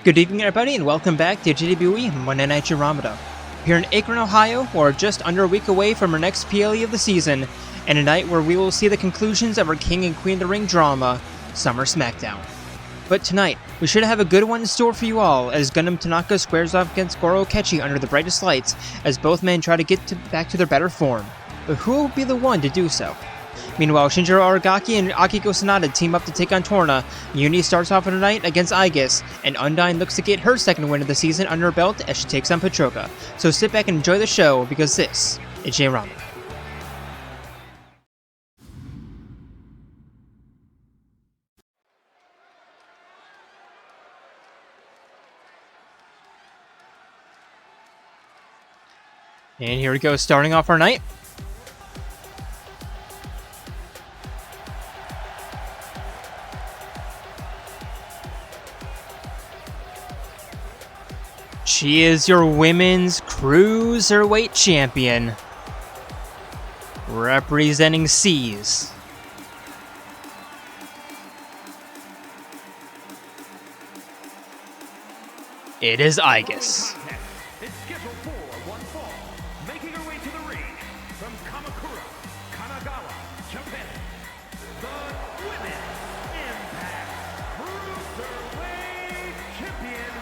Good evening everybody and welcome back to JWE Monday Night Jayromoda. Here in Akron, Ohio, we're just under a week away from our next PLE of the season, and a night where we will see the conclusions of our King and Queen of the Ring drama, Summer Smackdown. But tonight, we should have a good one in store for you all, as Gundham Tanaka squares off against Goro Akechi under the brightest lights, as both men try to get back to their better form. But who will be the one to do so? Meanwhile, Shinjiro Aragaki and Akihiko Sanada team up to take on Torna. Eunie starts off the night against Aigis, and Undyne looks to get her second win of the season under her belt as she takes on Patroka. So sit back and enjoy the show, because this is Jayromoda. And here we go, starting off our night. She is your women's cruiserweight champion, representing C's. It is Aigis. It's scheduled for one fall, making her way to the ring from Kamakura, Kanagawa, Japan. The Women's Impact Cruiserweight Champion,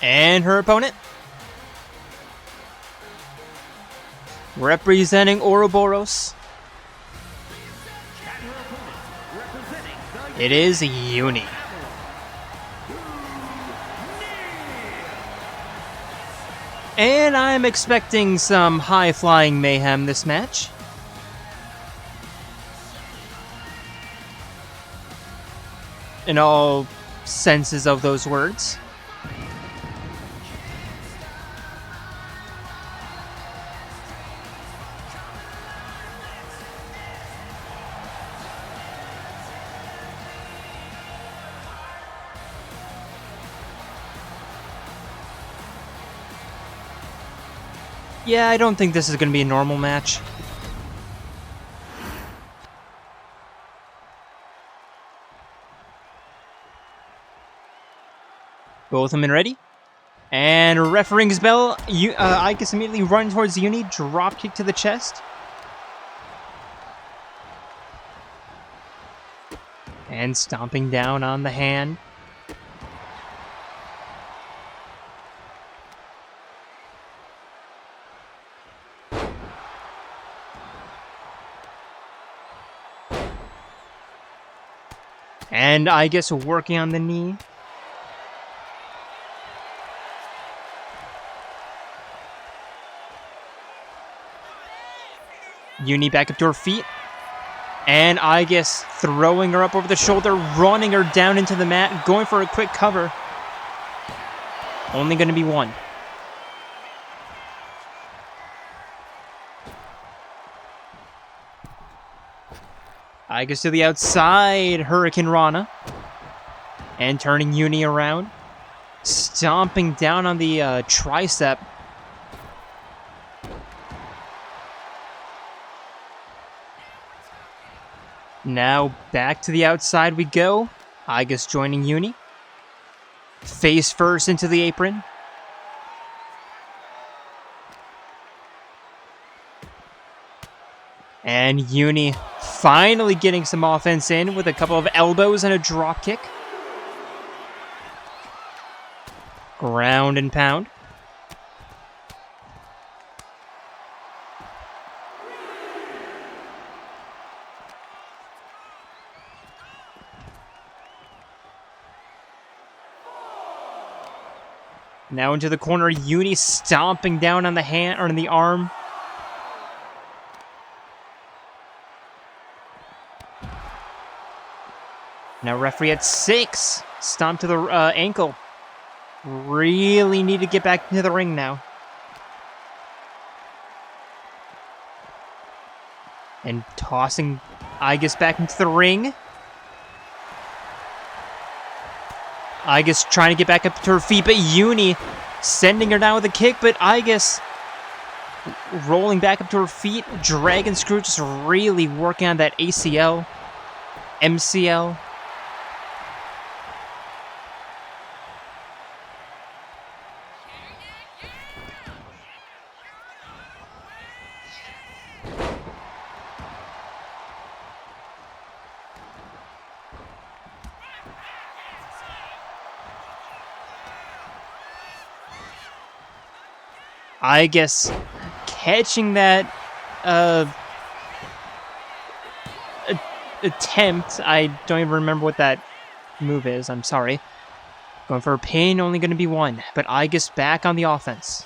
And her opponent, representing Ouroboros, it is Eunie. And I'm expecting some high-flying mayhem this match. In all senses of those words. Yeah, I don't think this is going to be a normal match. Both of them ready. And ref rings bell. Aigis immediately running towards Eunie. Drop kick to the chest. And stomping down on the hand. And Aigis working on the knee. Eunie back up to her feet. And Aigis throwing her up over the shoulder, running her down into the mat, going for a quick cover. Only going to be one. Aigis to the outside, Hurricane Rana. And turning Eunie around. Stomping down on the tricep. Now back to the outside we go. Aigis joining Eunie. Face first into the apron. And Eunie finally getting some offense in with a couple of elbows and a drop kick. Ground and pound. Now into the corner, Eunie stomping down on the hand or on the arm. Now referee at 6. Stomp to the ankle. Really need to get back into the ring now. And tossing Aigis back into the ring. Aigis trying to get back up to her feet, but Eunie sending her down with a kick, but Aigis rolling back up to her feet. Dragon Screw just really working on that ACL, MCL. Aigis catching that attempt. I don't even remember what that move is. I'm sorry. Going for a pin, only going to be one. But Aigis back on the offense.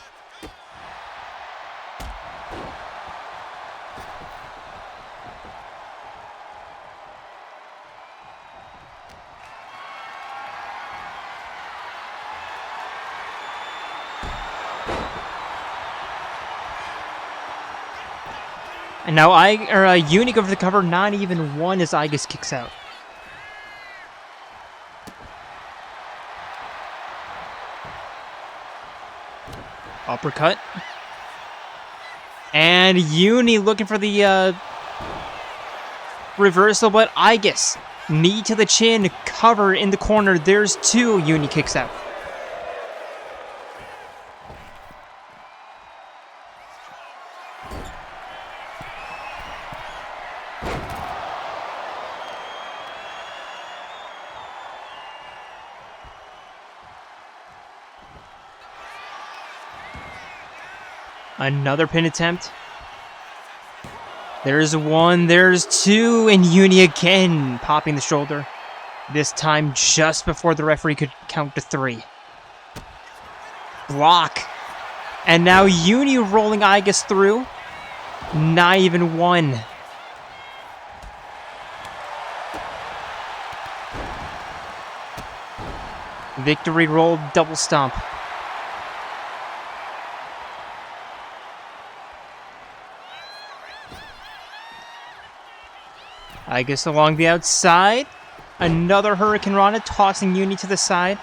And now Eunie go for the cover, not even one as Aigis kicks out. Uppercut. And Eunie looking for the reversal, but Aigis, knee to the chin, cover in the corner. There's two. Eunie kicks out. Another pin attempt. There's one, there's two, and Eunie again popping the shoulder. This time just before the referee could count to three. Block. And now Eunie rolling Aigis through. Not even one. Victory roll, double stomp. Aigis along the outside. Another Hurricane Rana tossing Eunie to the side.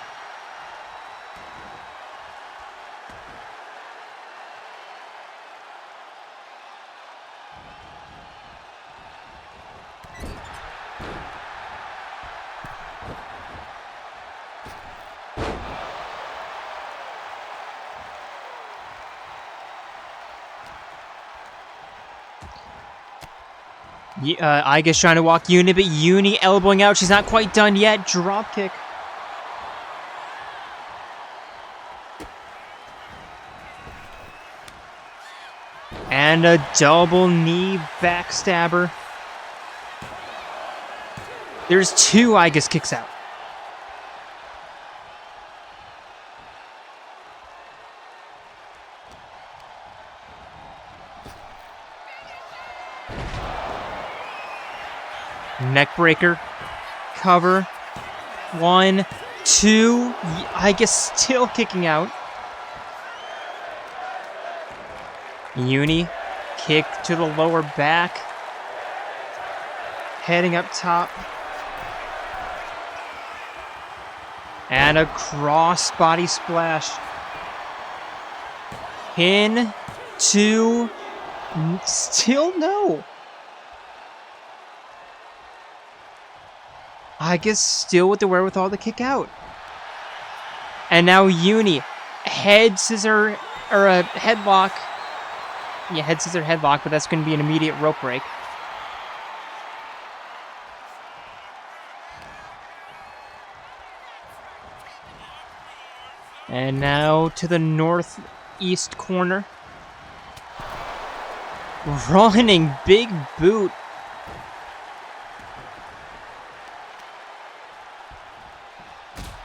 Aigis trying to walk Eunie, but Eunie elbowing out. She's not quite done yet. Drop kick. And a double knee backstabber. There's two. Aigis kicks out. Neckbreaker, cover, 1, 2, Aigis still kicking out. Eunie, kick to the lower back, heading up top. And a cross body splash. Pin, 2, still no. Aigis still with the wherewithal to kick out. And now Eunie, head scissor, or a headlock. Yeah, head scissor headlock, but that's going to be an immediate rope break. And now to the northeast corner. Running big boot.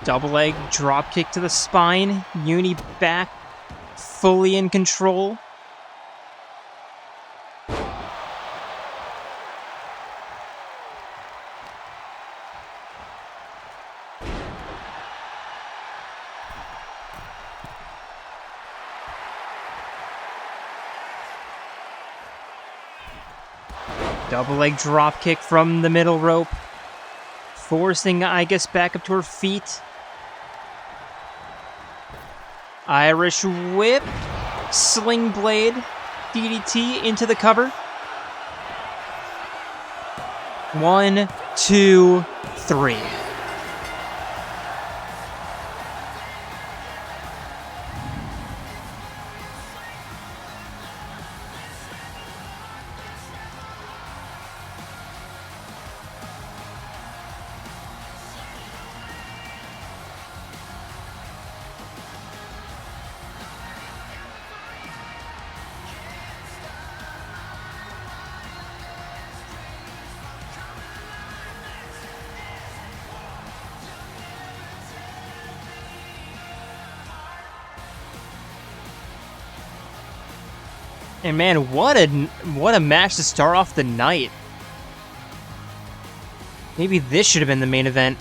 Double leg, drop kick to the spine. Eunie back, fully in control. Double leg drop kick from the middle rope. Forcing Aigis back up to her feet. Irish whip, sling blade, DDT into the cover. 1, 2, 3. And man, what a match to start off the night. Maybe this should have been the main event.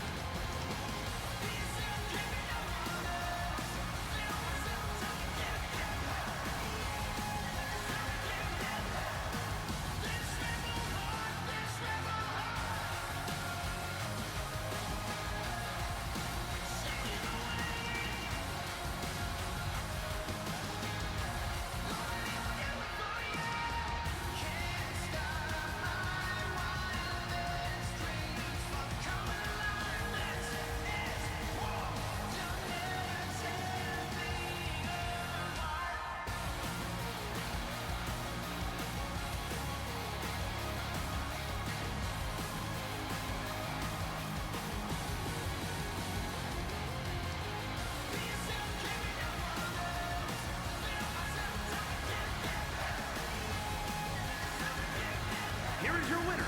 Here is your winner,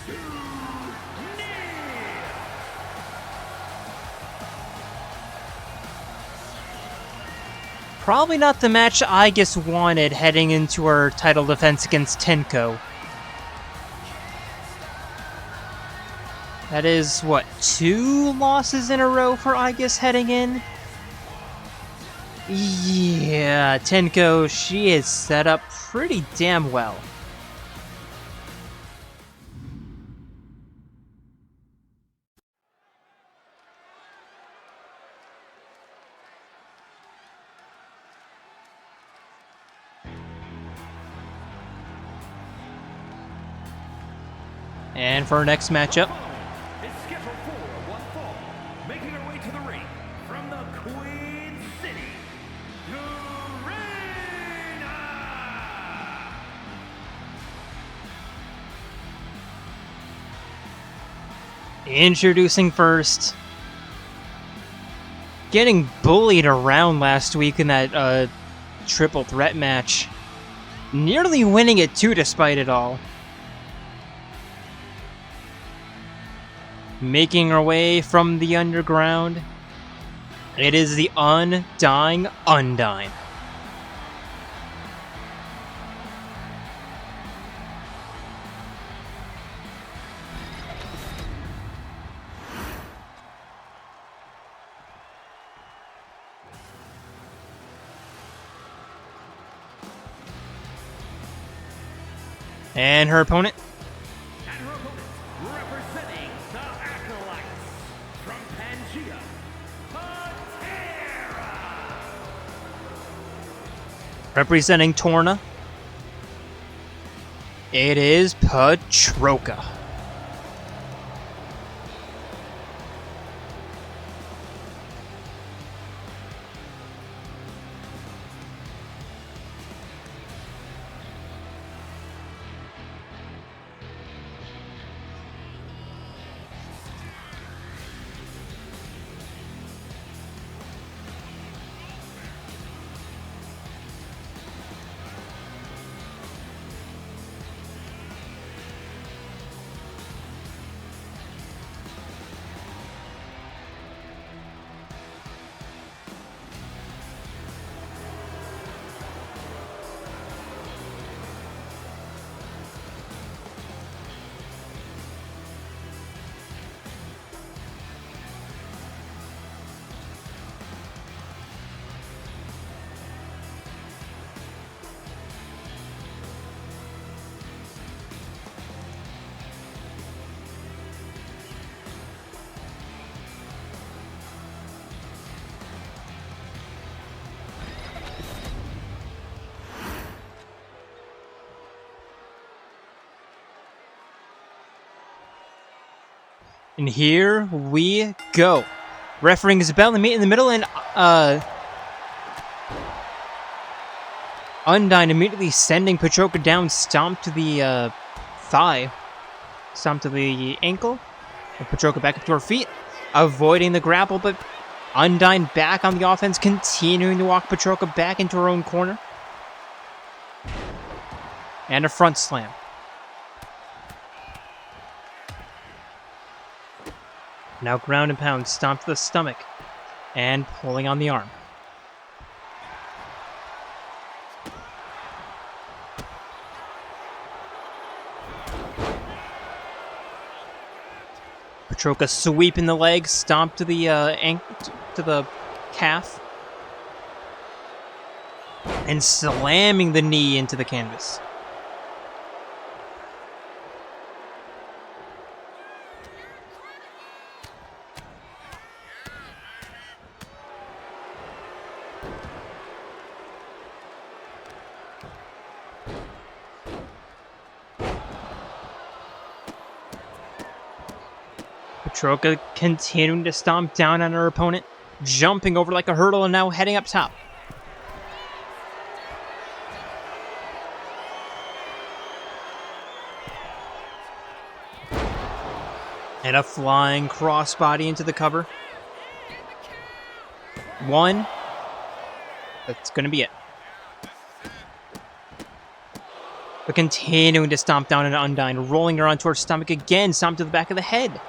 Eunie. Probably not the match Aigis wanted heading into her title defense against Tenko. That is, what, 2 losses in a row for Aigis heading in? Yeah, Tenko, she is set up pretty damn well. And for our next matchup, Is scheduled for one fall, making her way to the ring from the Queen City, Torna. introducing first, getting bullied around last week in that triple threat match, nearly winning it too despite it all. Making her way from the underground, it is the undying Undyne. And her opponent, And her opponent, representing the Acolytes from Pangea, Patroka. representing Torna, it is Patroka. And here we go. Refereeing his bell and meet in the middle, and Undyne immediately sending Patroka down, stomp to the thigh, stomp to the ankle, and Patroka back up to her feet, avoiding the grapple, but Undyne back on the offense, continuing to walk Patroka back into her own corner. And a front slam. Now ground and pound, stomp to the stomach, and pulling on the arm. Patroka sweeping the leg, stomp to the to the calf, and slamming the knee into the canvas. Patroka continuing to stomp down on her opponent, jumping over like a hurdle and now heading up top. And a flying crossbody into the cover. One. That's going to be it. But continuing to stomp down on Undyne, rolling her onto her stomach again, stomp to the back of the head.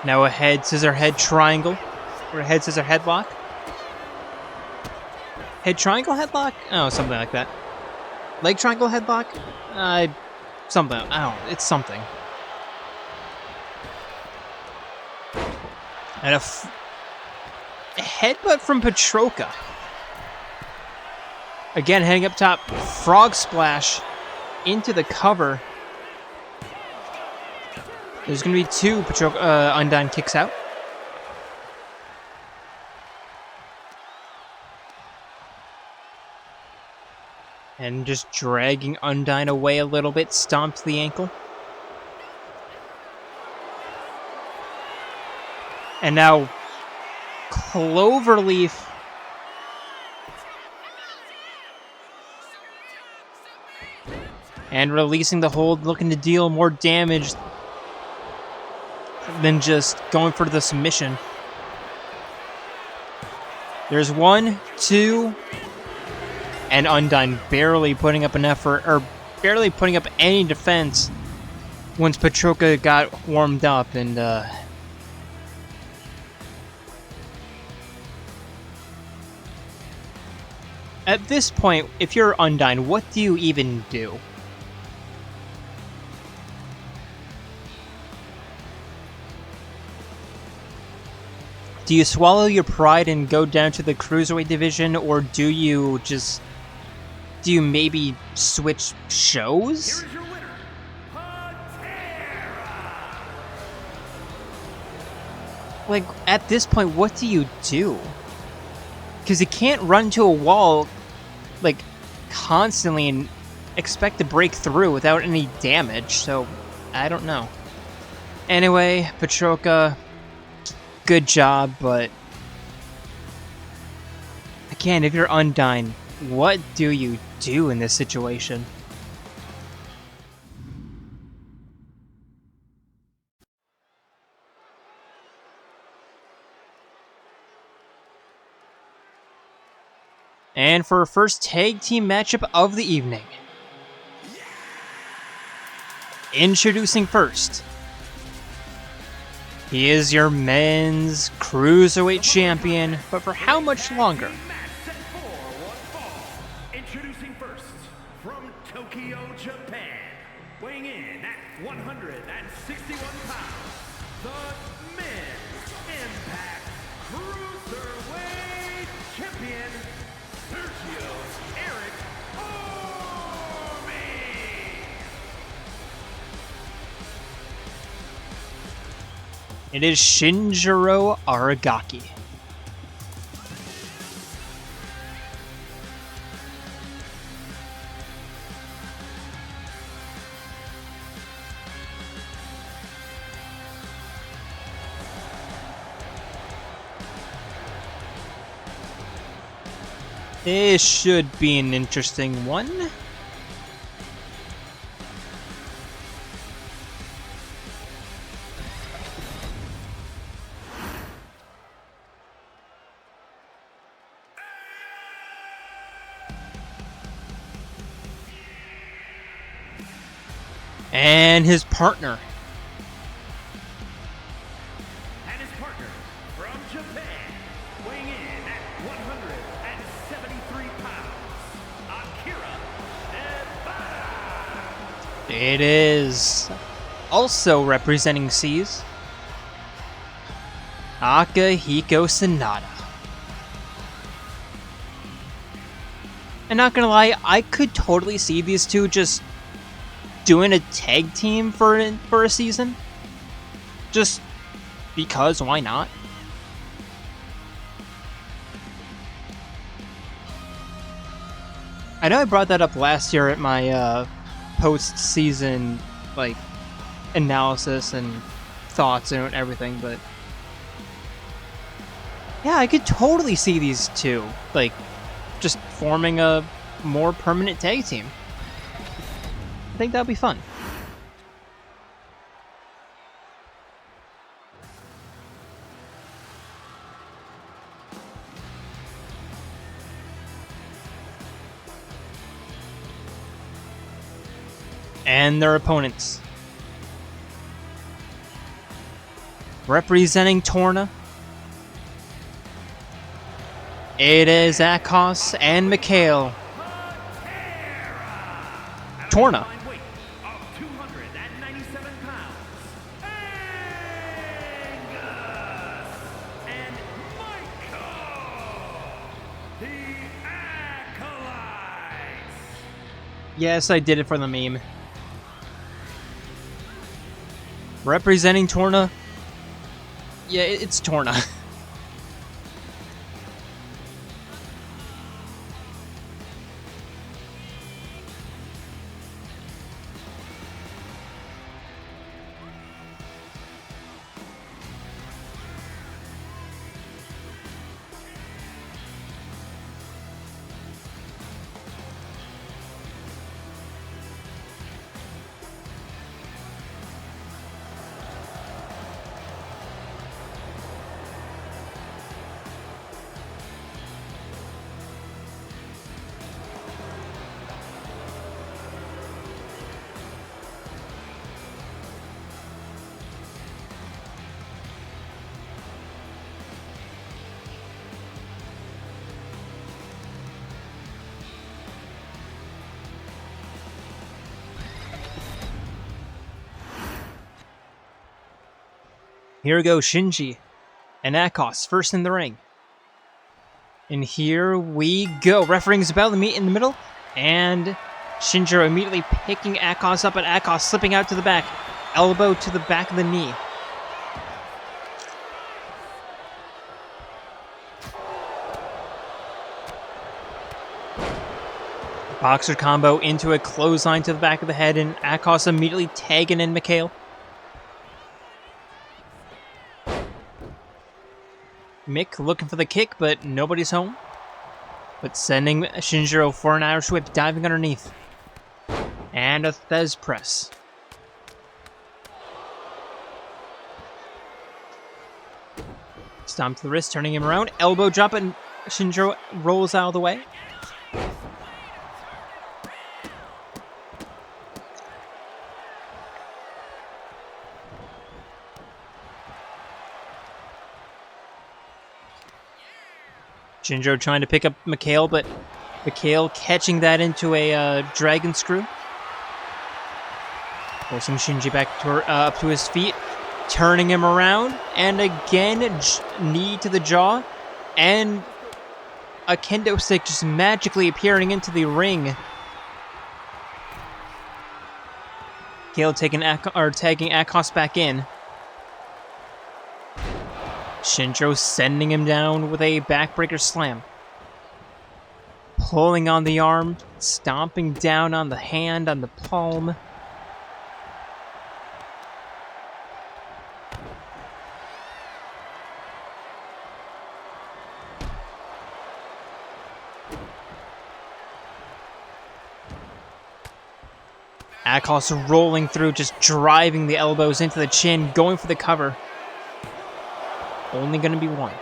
Now a head, scissor, head, triangle. Or a head, scissor, headlock. Head, triangle, headlock? Oh, something like that. Leg triangle, headlock? Something. I don't know. It's something. And a headbutt from Patroka. Again, heading up top. Frog splash into the cover. There's going to be two. Undyne kicks out. And just dragging Undyne away a little bit. Stomp to the ankle. And now Cloverleaf. And releasing the hold, looking to deal more damage than just going for the submission. There's 1, 2, and Undyne barely putting up an effort, or barely putting up any defense once Patroka got warmed up, and at this point, if you're Undyne, what do you even do? Do you swallow your pride and go down to the Cruiserweight division, or do you maybe switch shows? Here's your winner, Patera. Like, at this point, what do you do? Because you can't run to a wall, like, constantly and expect to break through without any damage, so I don't know. Anyway, Patroka, good job, but again, if you're Undyne, what do you do in this situation? And for our first tag team matchup of the evening, introducing first, he is your men's Cruiserweight champion, but for how much longer? Match set for one fall. Introducing first, from Tokyo, Japan, weighing in at 161 pounds, the Men's Impact Cruiserweight Champion, Sergio Eric Omi. It is Shinjiro Aragaki. This should be an interesting one. And his partner. And his partner from Japan, weighing in at 173 pounds, Akira Nevada. It is also representing Seas, Akihiko Sanada. And not gonna lie, I could totally see these two just doing a tag team for a season. Just because, why not? I know I brought that up last year at my post-season like analysis and thoughts and everything, but yeah, I could totally see these two like just forming a more permanent tag team. I think that'll be fun. And their opponents. Representing Torna, it is Akos and Mikhail. Torna. Weight of 297 pounds, Aigis and Michael, the Acolytes. Yes, I did it for the meme. Representing Torna. Yeah, it's Torna. Here go Shinji and Akos first in the ring. And here we go. Refereeing's about to meet in the middle. And Shinjiro immediately picking Akos up, and Akos slipping out to the back. Elbow to the back of the knee. Boxer combo into a clothesline to the back of the head, and Akos immediately tagging in Mikhail. Mick looking for the kick, but nobody's home. But sending Shinjiro for an Irish whip, diving underneath. And a Thez press. Stomp to the wrist, turning him around. Elbow drop, and Shinjiro rolls out of the way. Shinjiro trying to pick up Mikhail, but Mikhail catching that into a dragon screw. Forcing Shinji back to up to his feet, turning him around, and again, knee to the jaw, and a kendo stick just magically appearing into the ring. Mikhail tagging Akos back in. Shinjiro sending him down with a backbreaker slam. Pulling on the arm, stomping down on the hand, on the palm. Akos rolling through, just driving the elbows into the chin, going for the cover. Only going to be one.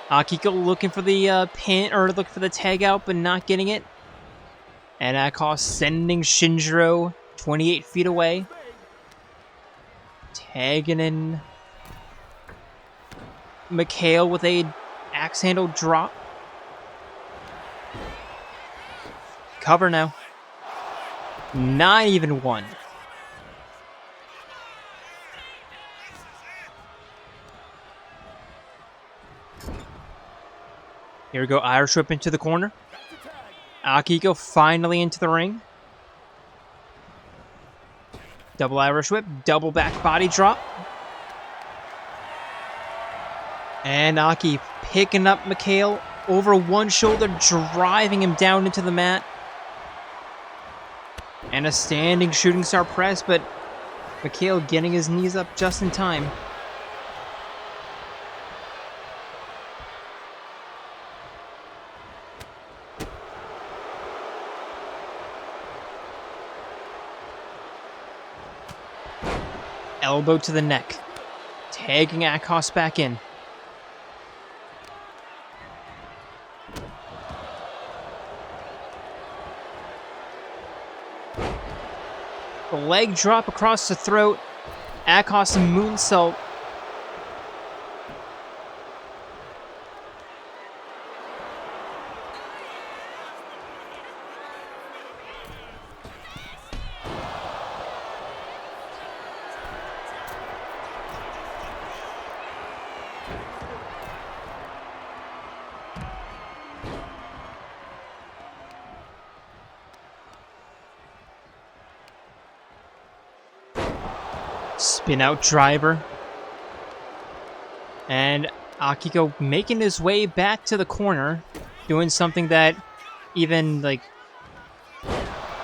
Akihiko looking for the pin, or looking for the tag out, but not getting it. And Akos sending Shinjiro 28 feet away. Tagging in Mikhail with a axe handle drop. Cover now. Not even one. Here we go, Irish whip into the corner. Akihiko finally into the ring. Double Irish whip, double back body drop. And Aki picking up Mikhail over one shoulder, driving him down into the mat. And a standing shooting star press, but Mikhail getting his knees up just in time. Elbow to the neck. Tagging Akos back in. The leg drop across the throat. Akos moonsault. Spin out driver. And Akihiko making his way back to the corner, doing something that even like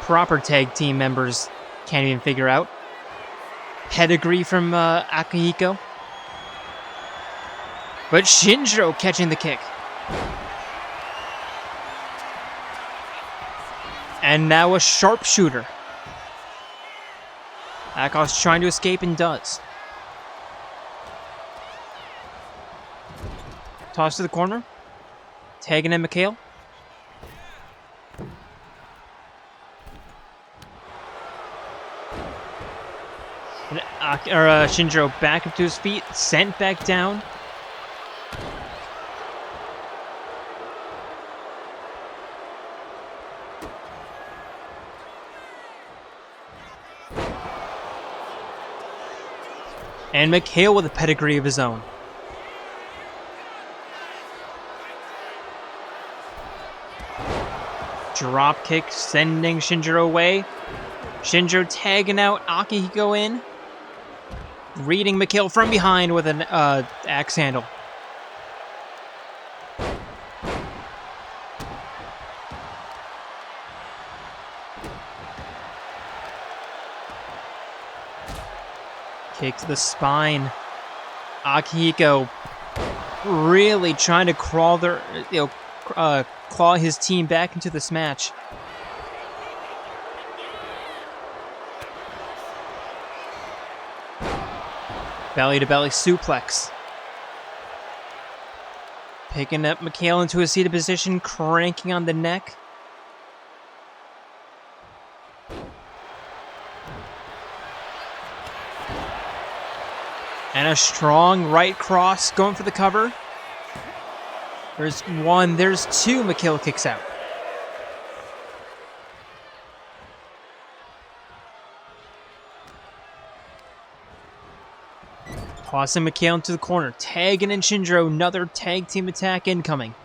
proper tag team members can't even figure out. Pedigree from Akihiko. But Shinjiro catching the kick. And now a sharpshooter. Akos trying to escape and does. Toss to the corner. Tagging in Mikhail. And Shinjiro back up to his feet, sent back down. And Mikhail with a pedigree of his own. Drop kick sending Shinjiro away. Shinjiro tagging out Akihiko in. Reading Mikhail from behind with an axe handle. Kick to the spine. Akihiko really trying to crawl claw his team back into this match. Belly to belly suplex. Picking up Mikhail into a seated position, cranking on the neck. And a strong right cross going for the cover. There's one, there's two. Mikhail kicks out. Tossing Mikhail into the corner. Tagging in Shinjiro. Another tag team attack incoming.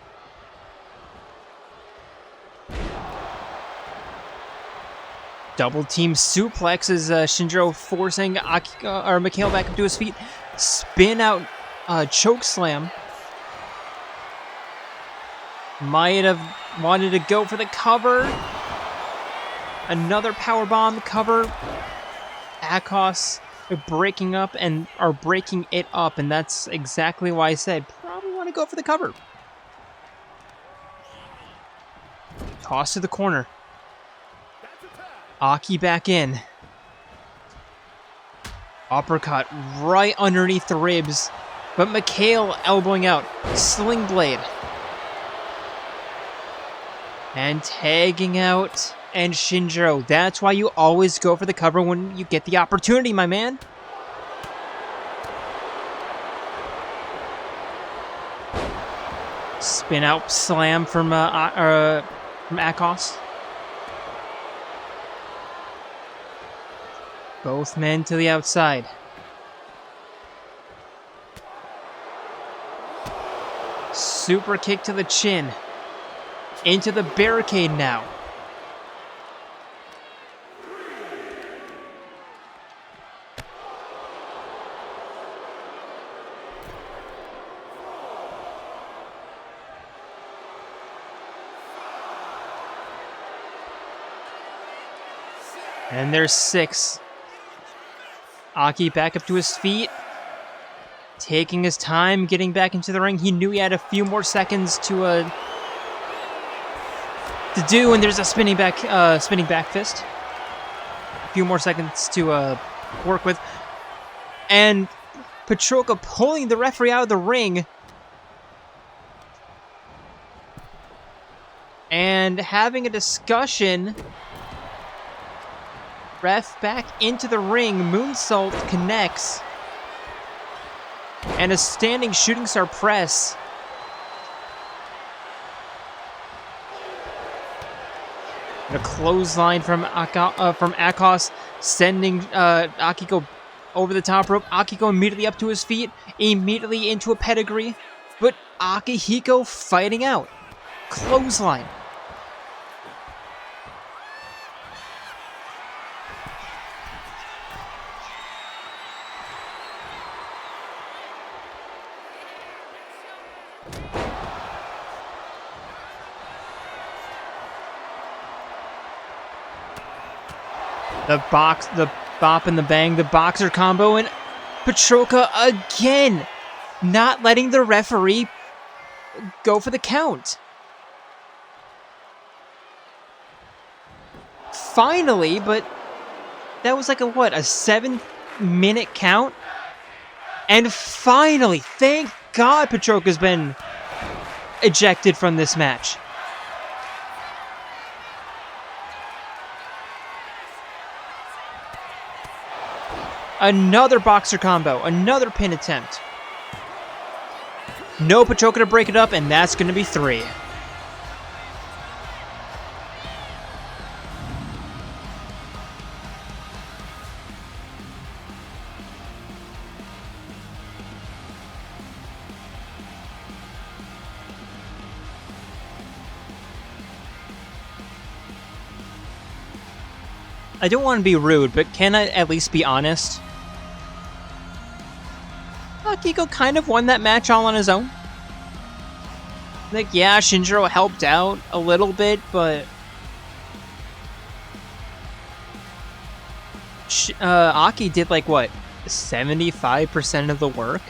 Double team suplex as Shinjiro forcing Mikhail back up to his feet. Spin out choke slam. Might have wanted to go for the cover. Another powerbomb cover. Akos breaking up and are breaking it up, and that's exactly why I said probably want to go for the cover. Toss to the corner. Aki back in. Uppercut right underneath the ribs. But Mikhail elbowing out. Sling blade. And tagging out. And Shinjiro. That's why you always go for the cover when you get the opportunity, my man. Spin out slam from Akos. Both men to the outside. Super kick to the chin. Into the barricade now. And there's 6. Aki back up to his feet. Taking his time, getting back into the ring. He knew he had a few more seconds to do, and there's a spinning back fist. A few more seconds to work with. And Patroka pulling the referee out of the ring. And having a discussion. Ref back into the ring. Moonsault connects. And a standing shooting star press. And a clothesline from Akos, sending Akiko over the top rope. Akiko immediately up to his feet, immediately into a pedigree. But Akihiko fighting out. Clothesline. The bop and the bang, the boxer combo, and Patroka again not letting the referee go for the count. Finally, but that was like a 7-minute count? And finally, thank God Patroka's been ejected from this match. Another boxer combo, another pin attempt. No Patroka to break it up, and that's going to be 3. I don't want to be rude, but can I at least be honest? Akiko kind of won that match all on his own. Like, yeah, Shinjiro helped out a little bit, but Aki did like, 75% of the work?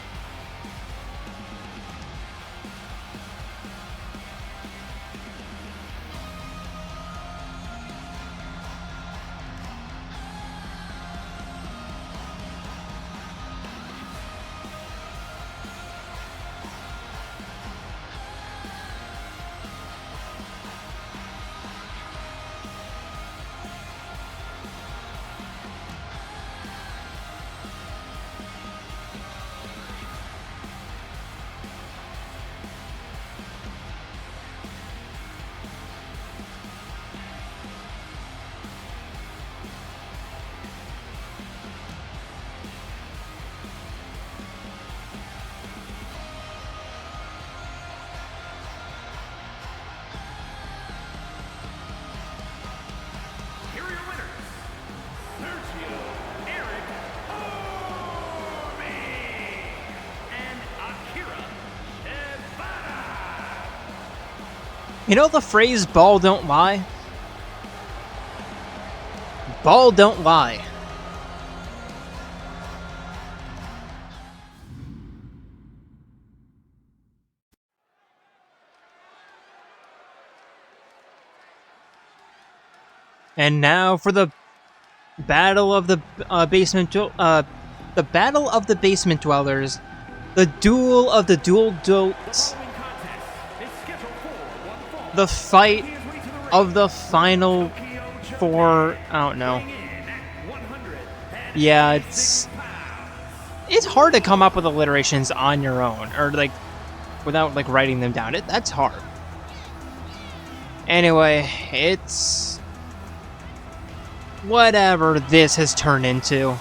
You know the phrase, ball don't lie? Ball don't lie. And now for the battle of the the battle of the basement dwellers, the duel of the dual duels, the fight of the final four. I don't know. Yeah, it's hard to come up with alliterations on your own, or like without like writing them down. That's hard. Anyway, it's whatever this has turned into.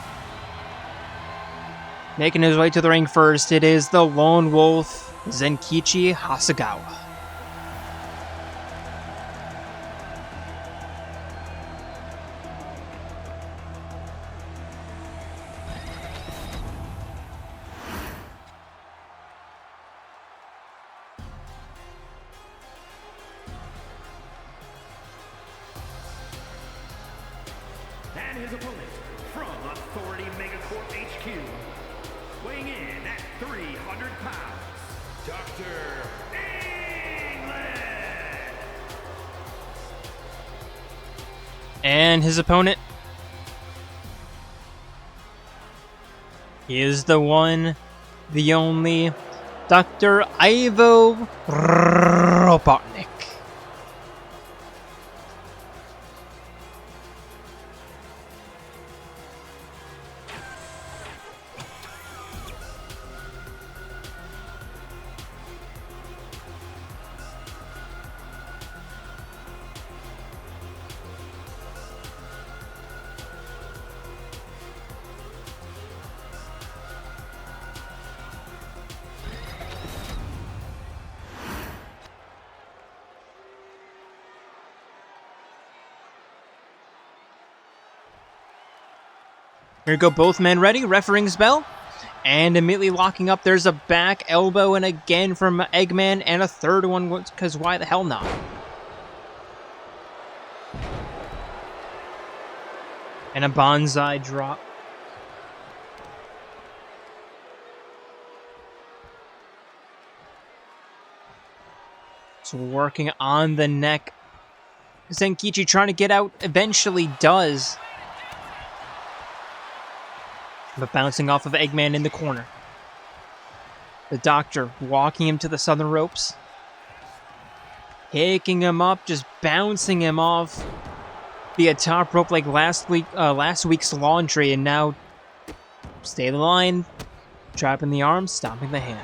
Making his way to the ring first, it is the Lone Wolf, Zenkichi Hasegawa. And his opponent from Authority Megacorp HQ, weighing in at 300 pounds, Dr. Eggman. And his opponent, he is the one, the only, Dr. Ivo Robotnik. Here we go, both men ready, refereeing's bell, and immediately locking up, there's a back elbow, and again from Eggman, and a third one, because why the hell not? And a bonsai drop. So working on the neck. Zenkichi trying to get out, eventually does. But bouncing off of Eggman in the corner. The Doctor walking him to the southern ropes. Picking him up, just bouncing him off the top rope like last week's laundry, and now stay the line, trapping the arm, stomping the hand.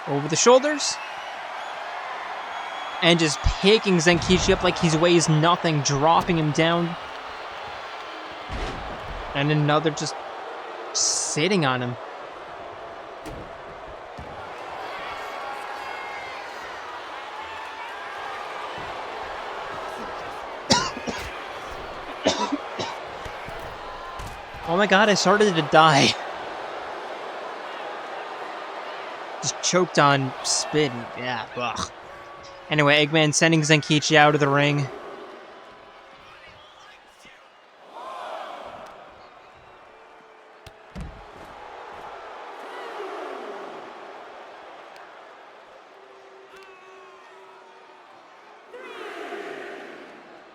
Over the shoulders. And just picking Zenkichi up like he weighs nothing, dropping him down. And another just sitting on him. Oh my god, I started to die. Just choked on spit. Yeah, ugh. Anyway, Eggman sending Zenkichi out of the ring.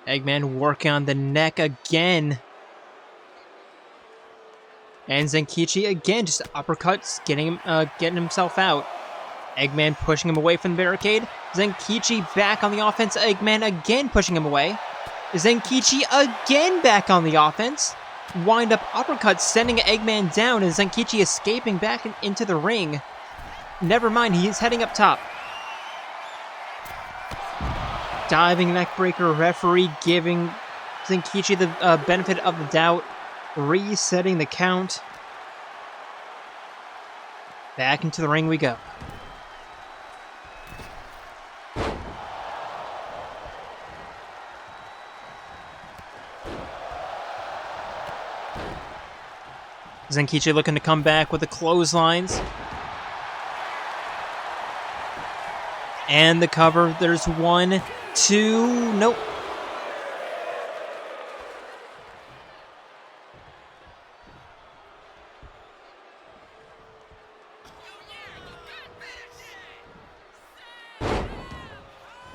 Eggman working on the neck again. And Zenkichi again, just uppercuts, getting himself out. Eggman pushing him away from the barricade. Zenkichi back on the offense. Eggman again pushing him away. Zenkichi again back on the offense. Wind up uppercuts, sending Eggman down, and Zenkichi escaping back into the ring. Never mind, he is heading up top. Diving neckbreaker, referee giving Zenkichi the benefit of the doubt. Resetting the count. Back into the ring we go. Zenkichi looking to come back with the clotheslines. And the cover. There's 1, 2. Nope.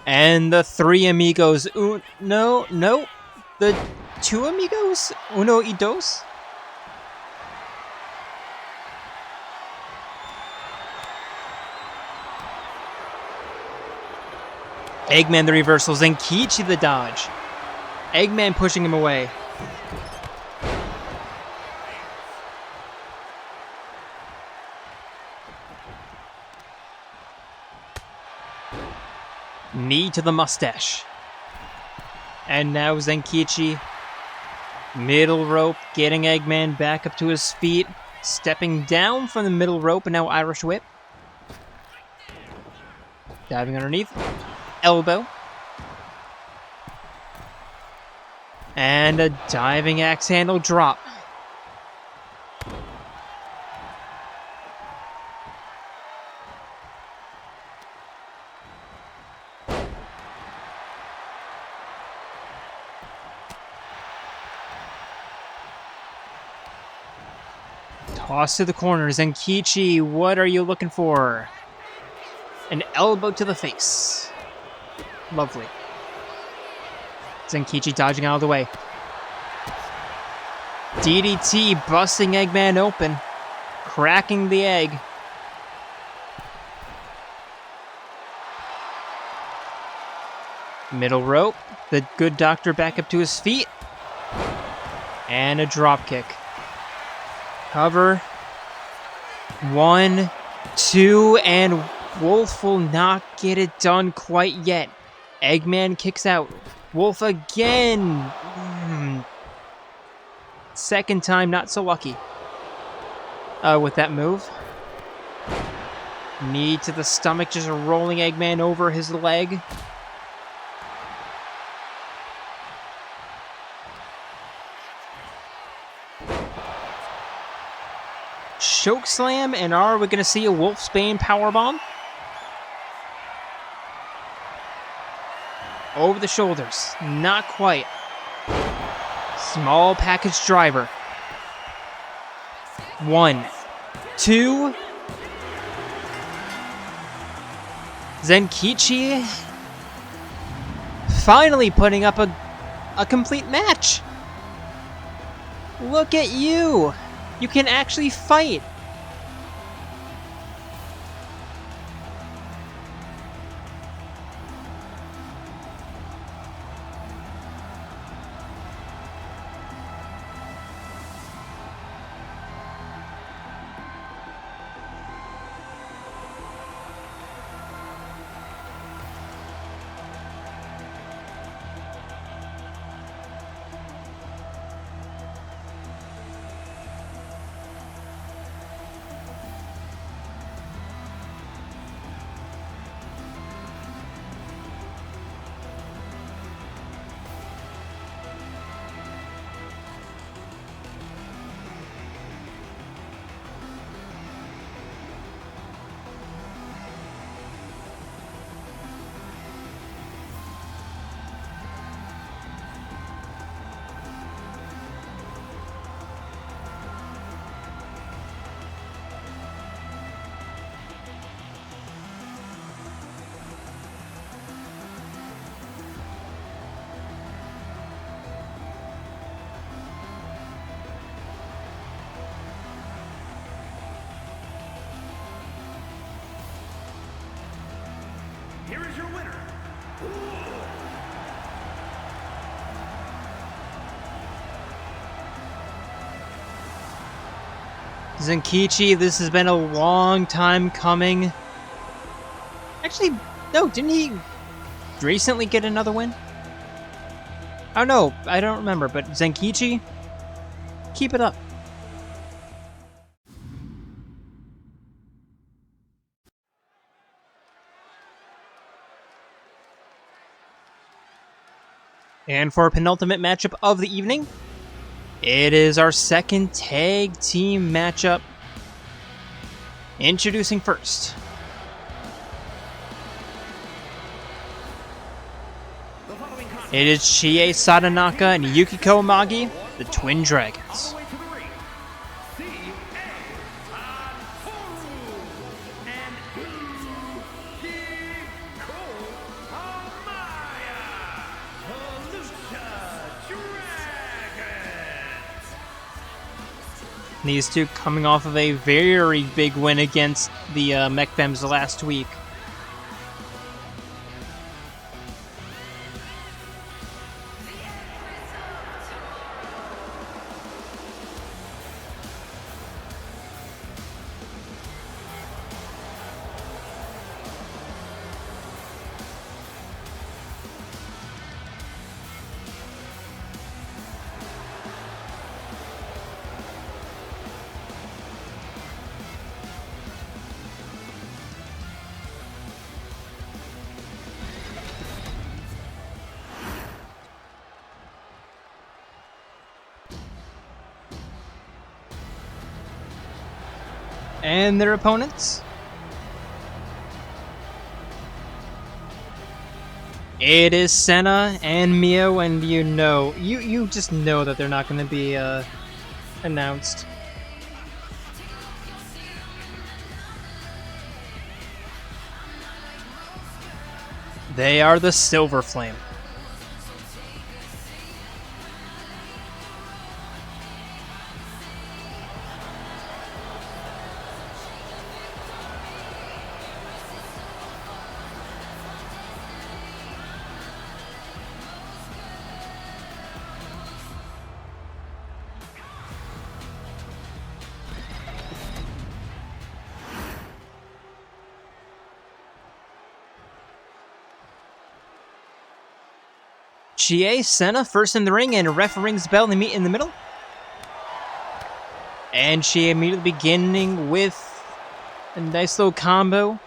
And the three amigos. No. The two amigos? Uno y dos? Eggman the reversal. Zenkichi the dodge. Eggman pushing him away. Knee to the mustache. And now Zenkichi. Middle rope, getting Eggman back up to his feet. Stepping down from the middle rope, and now Irish whip. Diving underneath. Elbow. And a diving axe handle drop. Toss to the corner. Zenkichi, what are you looking for? An elbow to the face. Lovely. Zenkichi dodging out of the way. DDT busting Eggman open. Cracking the egg. Middle rope. The good doctor back up to his feet. And a drop kick. Cover. 1, 2, and Wolf will not get it done quite yet. Eggman kicks out. Wolf again. Second time, not so lucky. With that move. Knee to the stomach, just rolling Eggman over his leg. Choke slam, and are we going to see a Wolfsbane powerbomb? Over the shoulders. Not quite. Small package driver. 1, 2. Zenkichi finally putting up a complete match. Look at you. You can actually fight. Here is your winner. Zenkichi, this has been a long time coming. Actually, no, didn't he recently get another win? Oh no, I don't remember, but Zenkichi, keep it up. And for our penultimate matchup of the evening, it is our second tag team matchup. Introducing first. It is Chie Sadanaka and Yukiko Magi, the Twin Dragons. These two coming off of a very big win against the Mech Femmes last week. And their opponents? It is Senna and Mio, and you just know that they're not going to be announced. They are the Silverflame. Chie, Senna first in the ring, and referee's bell to meet in the middle. And Chie immediately beginning with a nice little combo.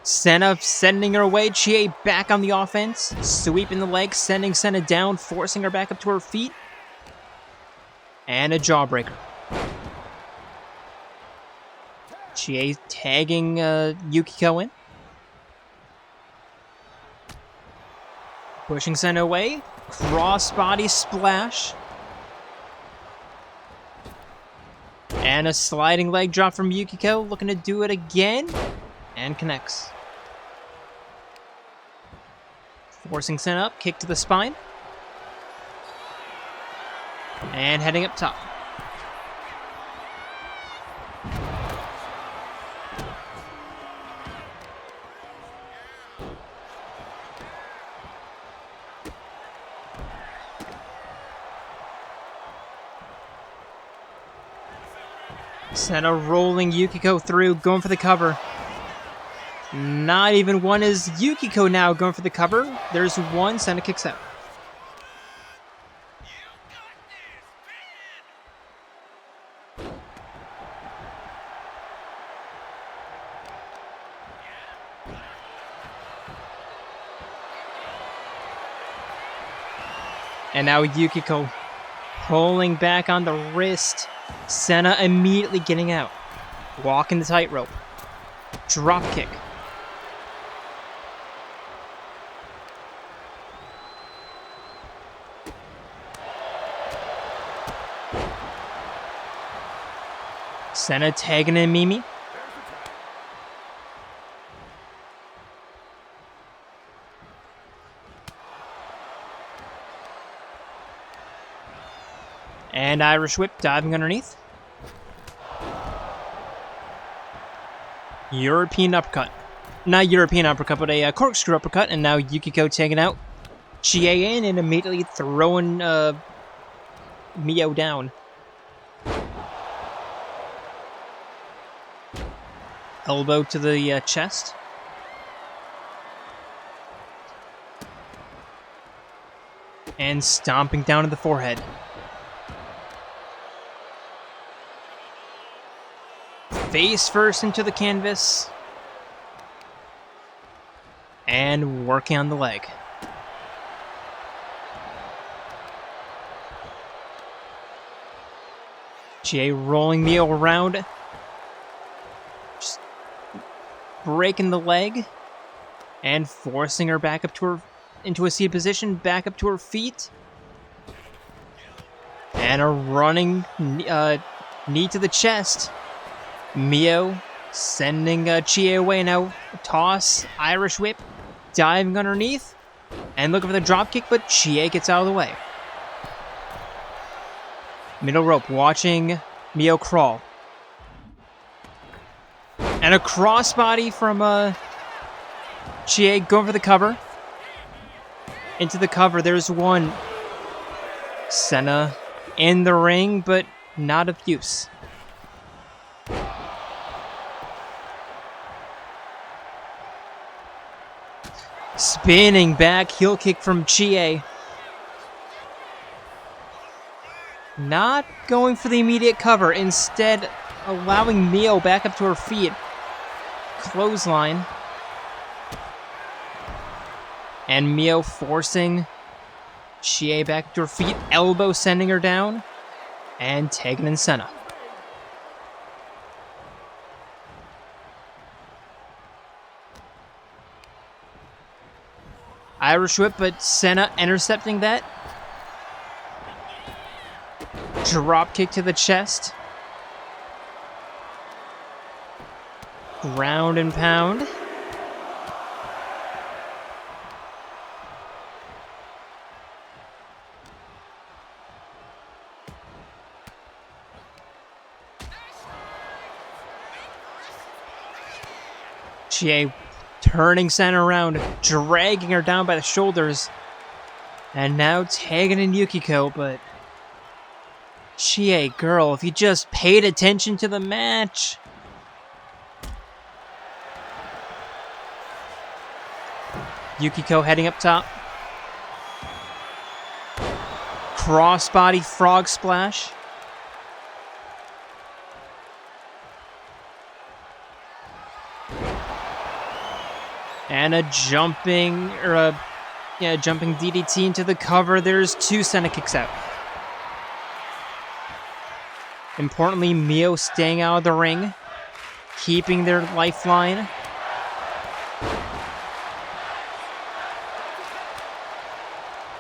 Senna sending her away. Chie back on the offense. Sweeping the leg, sending Senna down, forcing her back up to her feet. And a jawbreaker. Chie tagging Yukiko in. Pushing Senna away. Crossbody splash. And a sliding leg drop from Yukiko. Looking to do it again. And connects. Forcing Senna up. Kick to the spine. And heading up top. Senna rolling Yukiko through, going for the cover. Not even one is Yukiko now going for the cover. There's one, Senna kicks out. And now Yukiko pulling back on the wrist. Senna immediately getting out. Walking the tightrope. Drop kick. Senna tagging in Mimi. And Irish whip diving underneath. European uppercut. Not European uppercut, but a corkscrew uppercut. And now Yukiko taking out Chie in and immediately throwing Mio down. Elbow to the chest. And stomping down to the forehead. Face first into the canvas. And working on the leg. Chie rolling Mio around. Just breaking the leg. And forcing her back up to her into a seated position, back up to her feet. And a running knee to the chest. Mio sending Chie away now. Toss, Irish whip, diving underneath, and looking for the drop kick, but Chie gets out of the way. Middle rope, watching Mio crawl. And a crossbody from Chie going for the cover. Into the cover, there's one. Senna in the ring, but not of use. Spinning back heel kick from Chie. Not going for the immediate cover, instead allowing Mio back up to her feet. Clothesline. And Mio forcing Chie back to her feet, elbow sending her down, and tagging in Senna. Irish whip, but Senna intercepting that. Drop kick to the chest. Ground and pound. Chie turning Senna around, dragging her down by the shoulders. And now tagging in Yukiko, but Chie, girl, if you just paid attention to the match. Yukiko heading up top. Crossbody frog splash. And a jumping DDT into the cover. There's two Senna kicks out. Importantly, Mio staying out of the ring, keeping their lifeline.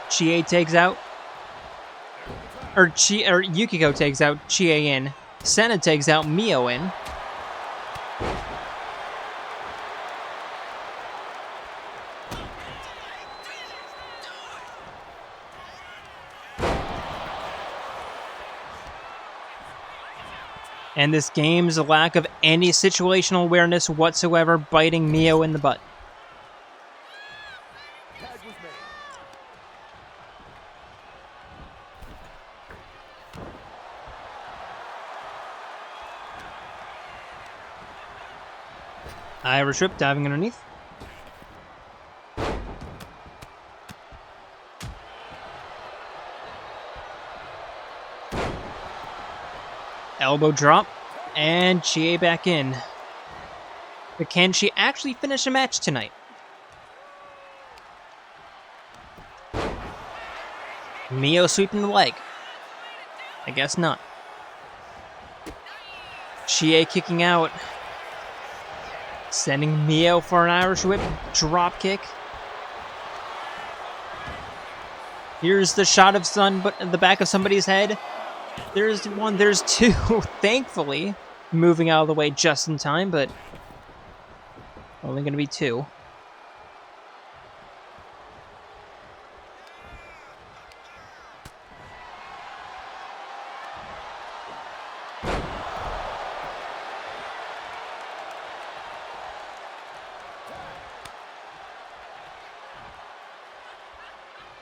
Chie takes out, or Yukiko takes out Chie in. Senna takes out Mio in. And this game's a lack of any situational awareness whatsoever, biting Mio in the butt. Irish whip, diving underneath. Elbow drop, and Chie back in. But can she actually finish a match tonight? Mio sweeping the leg. I guess not. Chie kicking out. Sending Mio for an Irish whip, drop kick. Here's the shot of the back of somebody's head. There's one, there's two, thankfully, moving out of the way just in time, but only going to be two.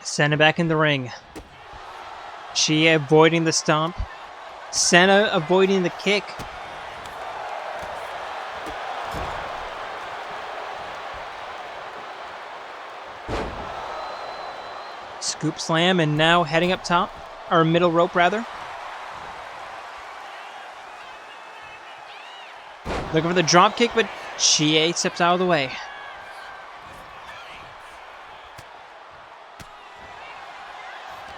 Send it back in the ring. Chie avoiding the stomp. Senna avoiding the kick. Scoop slam, and now heading up top. Or middle rope, rather. Looking for the drop kick, but Chie steps out of the way.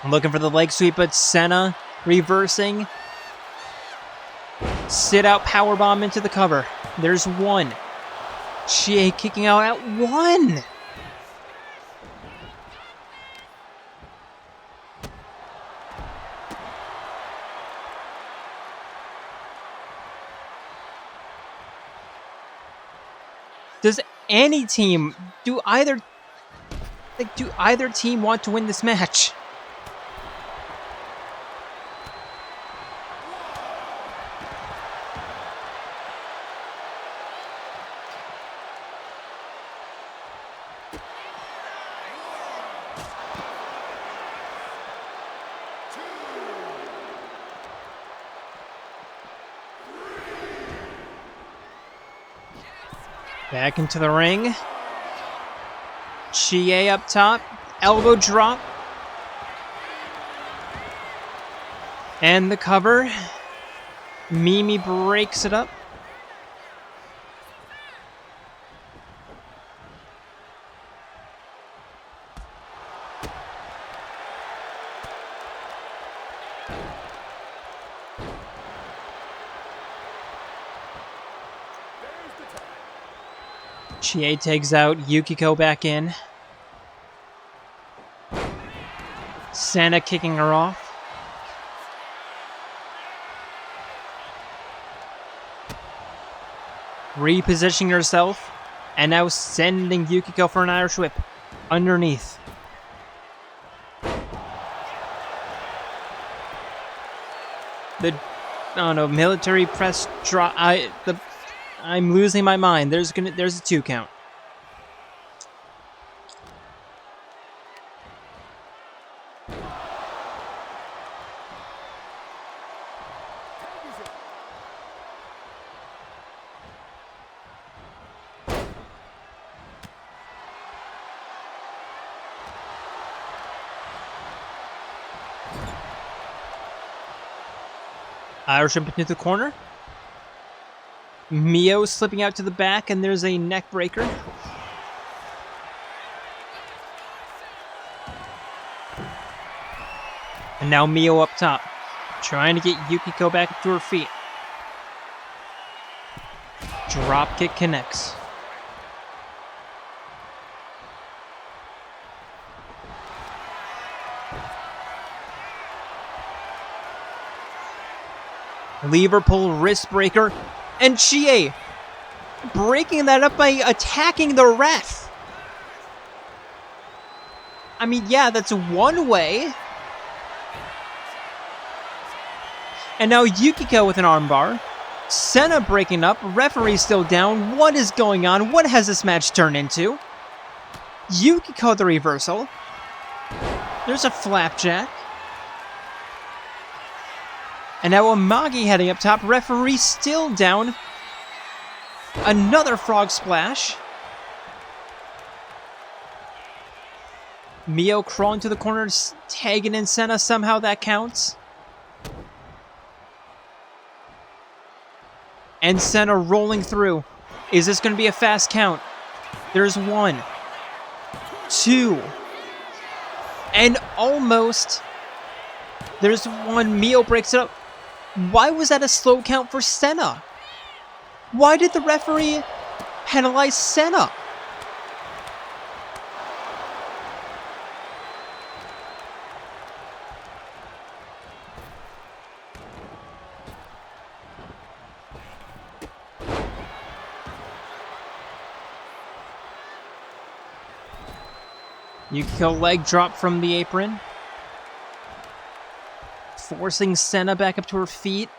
Looking for the leg sweep, but Senna reversing. Sit out powerbomb into the cover. There's one. Chie kicking out at one. Does any team, do either team want to win this match? Back into the ring. Chie up top. Elbow drop. And the cover. Mimi breaks it up. Chie takes out Yukiko back in. Sana kicking her off. Repositioning herself. And now sending Yukiko for an Irish whip. Underneath. Military press drop. I'm losing my mind. There's a 2 count. Irish up into the corner. Mio slipping out to the back, and there's a neck breaker. And now Mio up top, trying to get Yukiko back up to her feet. Drop kick connects. Lever pull wrist breaker. And Chie breaking that up by attacking the ref. I mean, yeah, that's one way. And now Yukiko with an armbar. Senna breaking up. Referee still down. What is going on? What has this match turned into? Yukiko the reversal. There's a flapjack. And now Amagi heading up top. Referee still down. Another frog splash. Mio crawling to the corner, tagging in Senna. Somehow that counts. And Senna rolling through. Is this going to be a fast count? There's 1, 2. And almost. There's 1. Mio breaks it up. Why was that a slow count for Senna? Why did the referee penalize Senna? Yukiko leg drop from the apron. Forcing Senna back up to her feet.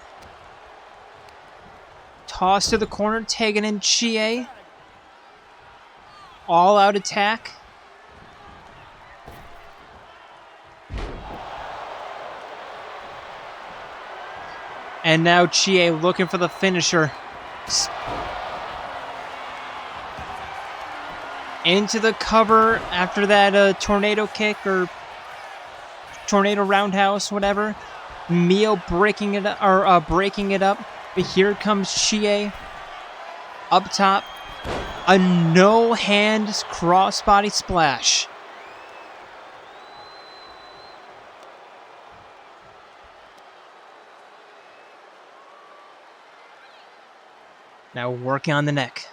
Toss to the corner, tagging in Chie. All out attack. And now Chie looking for the finisher. Into the cover after that tornado kick or tornado roundhouse, whatever. Mio breaking it up, but here comes Chie up top. A no-hand crossbody splash. Now working on the neck.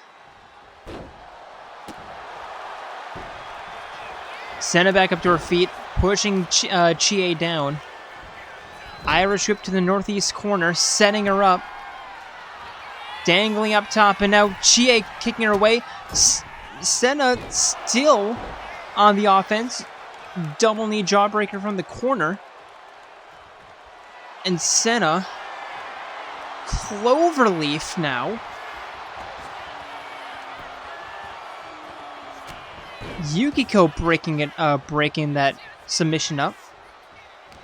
Senna back up to her feet, pushing Chie down. Irish whip to the northeast corner, setting her up. Dangling up top, and now Chie kicking her away. Senna still on the offense. Double knee jawbreaker from the corner. And Senna. Cloverleaf now. Yukiko breaking that submission up.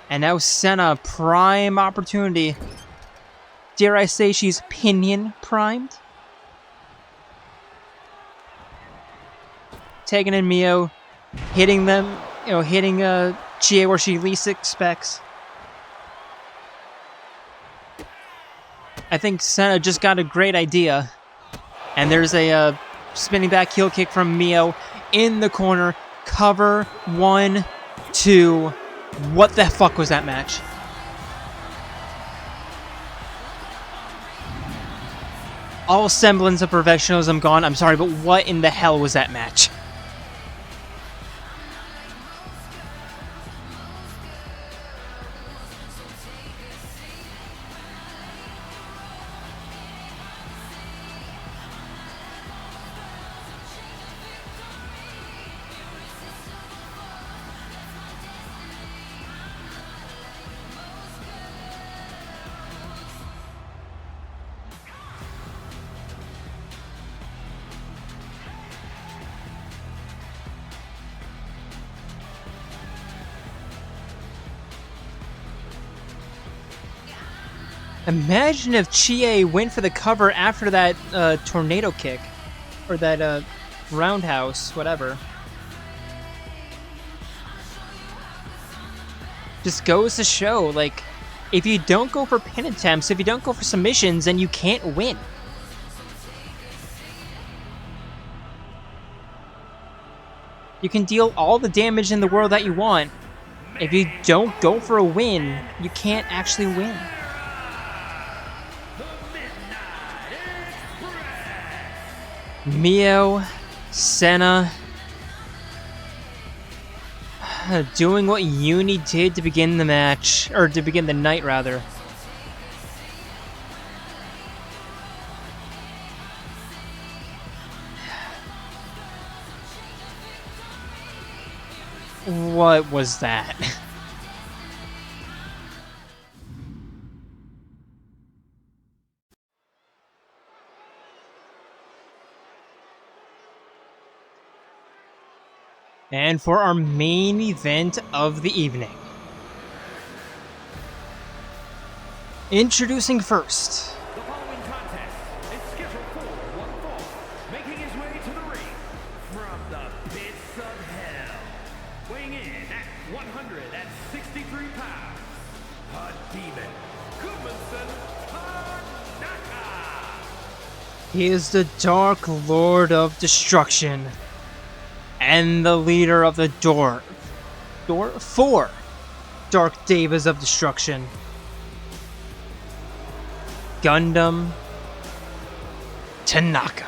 And now Senna, prime opportunity. Dare I say she's pinion primed? taking in Mio, hitting them, hitting Chie where she least expects. I think Senna just got a great idea. And there's a spinning back heel kick from Mio in the corner. Cover, 1, 2. What the fuck was that match? All semblance of professionalism gone. I'm sorry, but what in the hell was that match? Imagine if Chie went for the cover after that tornado kick. Or that roundhouse, whatever. Just goes to show, like, if you don't go for pin attempts, if you don't go for submissions, then you can't win. You can deal all the damage in the world that you want. If you don't go for a win, you can't actually win. Mio, Senna, doing what Eunie did to begin the match, or to begin the night, rather. What was that? And for our main event of the evening. Introducing first. The following contest is scheduled for one fall, making his way to the ring from the pits of hell, weighing in at 163 pounds, a demon, Gundham Tanaka. He is the Dark Lord of Destruction. And the leader of the four Dark Devas of Destruction. Gundham Tanaka.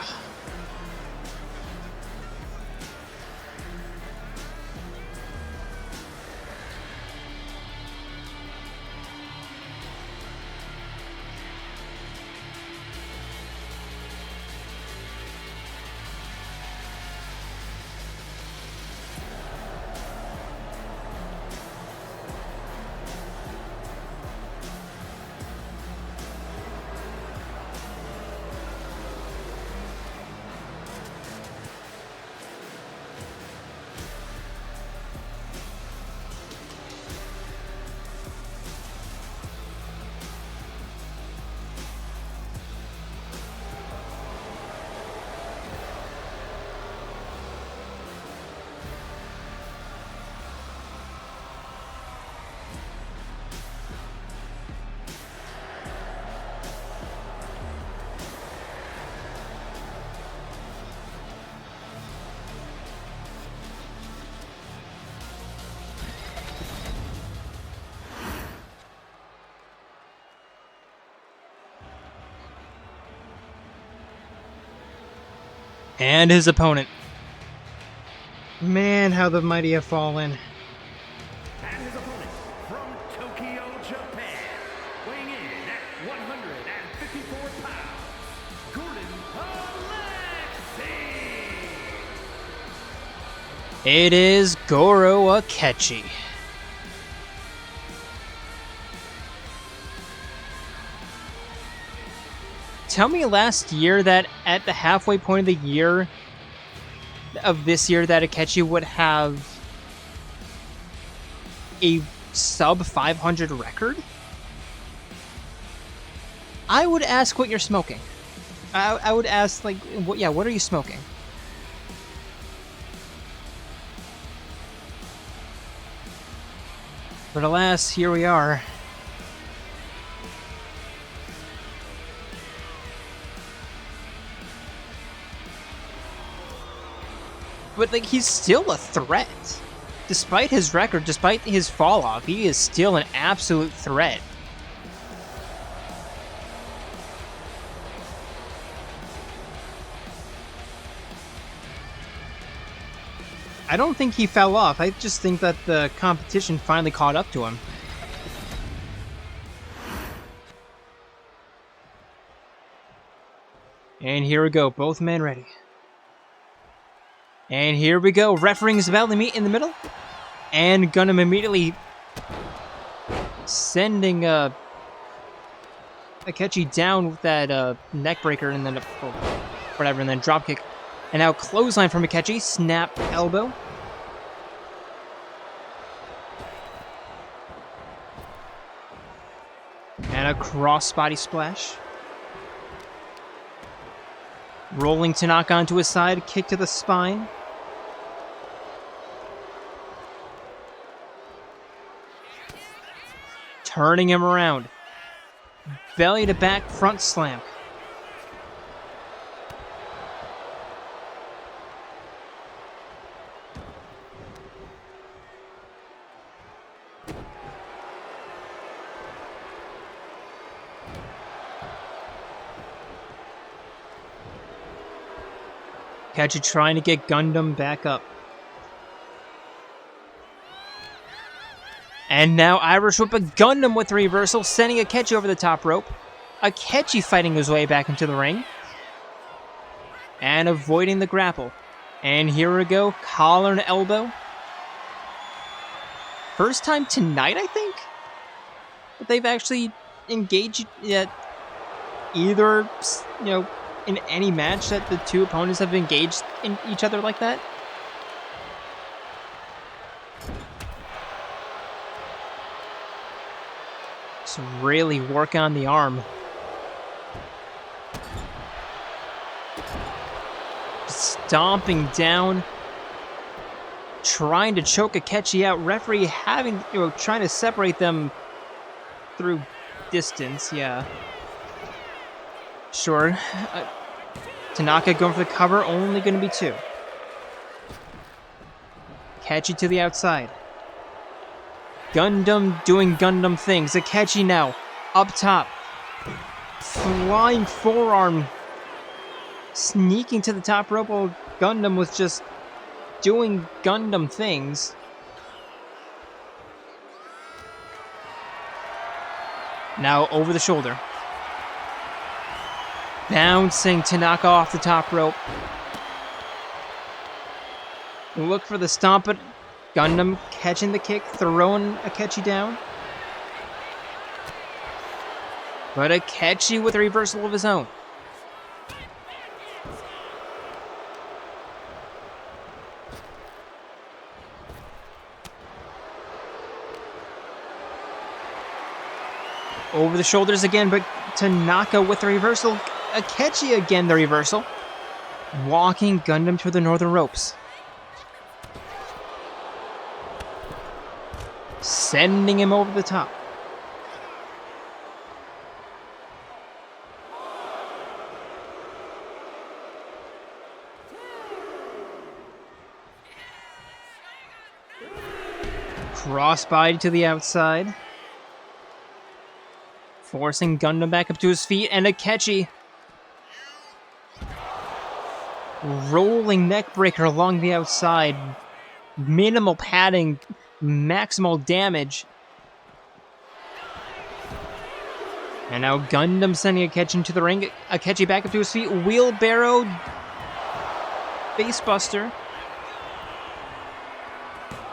And his opponent. Man, how the mighty have fallen. And his opponent from Tokyo, Japan, weighing in at 154 pounds, Alexi. It is Goro Akechi. Tell me last year that at the halfway point of the year, of this year, that Akechi would have a sub 500 record? I would ask what you're smoking. I would ask, like, what are you smoking? But alas, here we are. But like, he's still a threat. Despite his record, despite his fall off, he is still an absolute threat. I don't think he fell off. I just think that the competition finally caught up to him. And here we go, both men ready. And here we go, refereeing is about to meet in the middle. And Gundham immediately sending Akechi down with that neck breaker and then whatever, and then drop kick. And now clothesline from Akechi, snap elbow. And a cross-body splash. Rolling Tanaka onto his side, kick to the spine. Turning him around. Belly to back front slam. Akechi trying to get Gundham back up. And now Irish Whip a Gundham with the reversal, sending Akechi over the top rope. Akechi fighting his way back into the ring. And avoiding the grapple. And here we go, collar and elbow. First time tonight, I think, that they've actually engaged yet either, in any match that the two opponents have engaged in each other like that. Just really work on the arm. Stomping down. Trying to choke Akechi out. Referee having, trying to separate them through distance, yeah. Sure. Tanaka going for the cover, only going to be 2. Akechi to the outside. Gundham doing Gundham things. Akechi now, up top. Flying forearm. Sneaking to the top rope while Gundham was just doing Gundham things. Now over the shoulder. Bouncing Tanaka off the top rope. Look for the stomp, but Gundham catching the kick, throwing Akechi down. But Akechi with a reversal of his own. Over the shoulders again, but Tanaka with the reversal. Akechi again, the reversal. Walking Gundham to the northern ropes. Sending him over the top. Crossbody to the outside. Forcing Gundham back up to his feet, and Akechi rolling neckbreaker along the outside. Minimal padding, maximal damage. And now Gundham sending Akechi into the ring. Akechi back up to his feet. Wheelbarrow. Facebuster.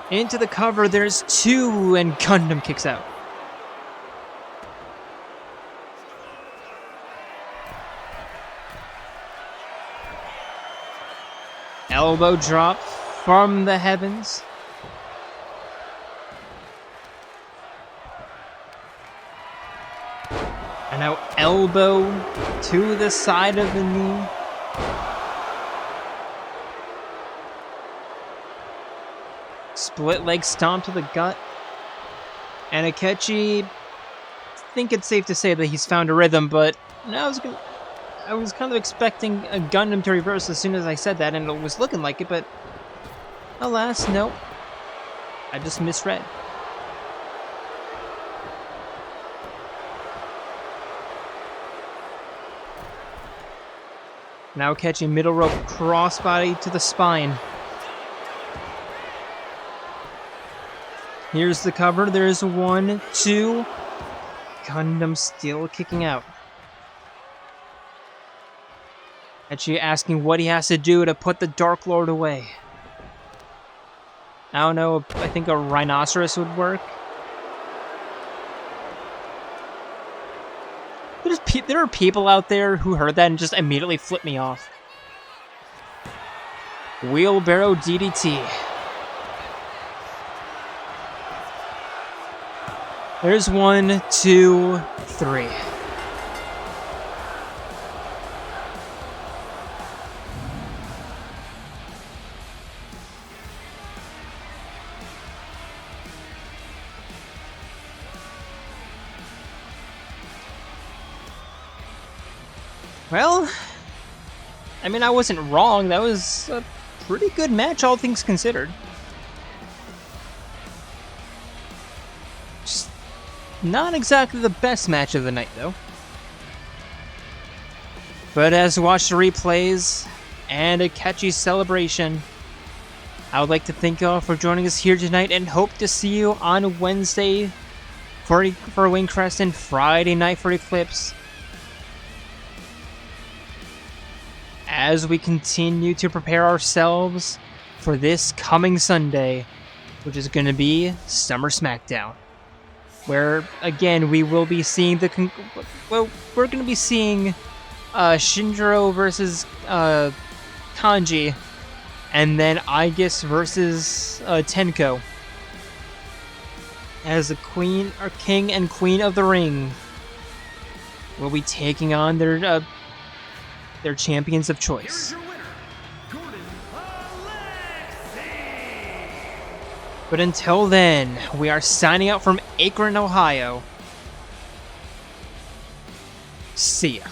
Into the cover. There's 2, and Gundham kicks out. Elbow drop from the heavens. And now elbow to the side of the knee. Split leg stomp to the gut. And Akechi, I think it's safe to say that he's found a rhythm, but I was kind of expecting a Gundam to reverse as soon as I said that, and it was looking like it, but alas, nope. I just misread. Now catching middle rope crossbody to the spine. Here's the cover. There's 1, 2. Gundam still kicking out. Actually asking what he has to do to put the Dark Lord away. I don't know, I think a rhinoceros would work. There are people out there who heard that and just immediately flipped me off. Wheelbarrow DDT. There's 1, 2, 3. Well, I mean, I wasn't wrong. That was a pretty good match, all things considered. Just not exactly the best match of the night, though. But as we watch the replays and Akechi's celebration, I would like to thank you all for joining us here tonight and hope to see you on Wednesday for Wingcrest and Friday night for Eclipse, as we continue to prepare ourselves for this coming Sunday, which is going to be Summer Smackdown, where again we will be seeing we're going to be seeing Shinjiro versus Kanji, and then Aigis versus Tenko, as the King and Queen of the Ring will be taking on their champions of choice. But until then, we are signing out from Akron, Ohio. See ya.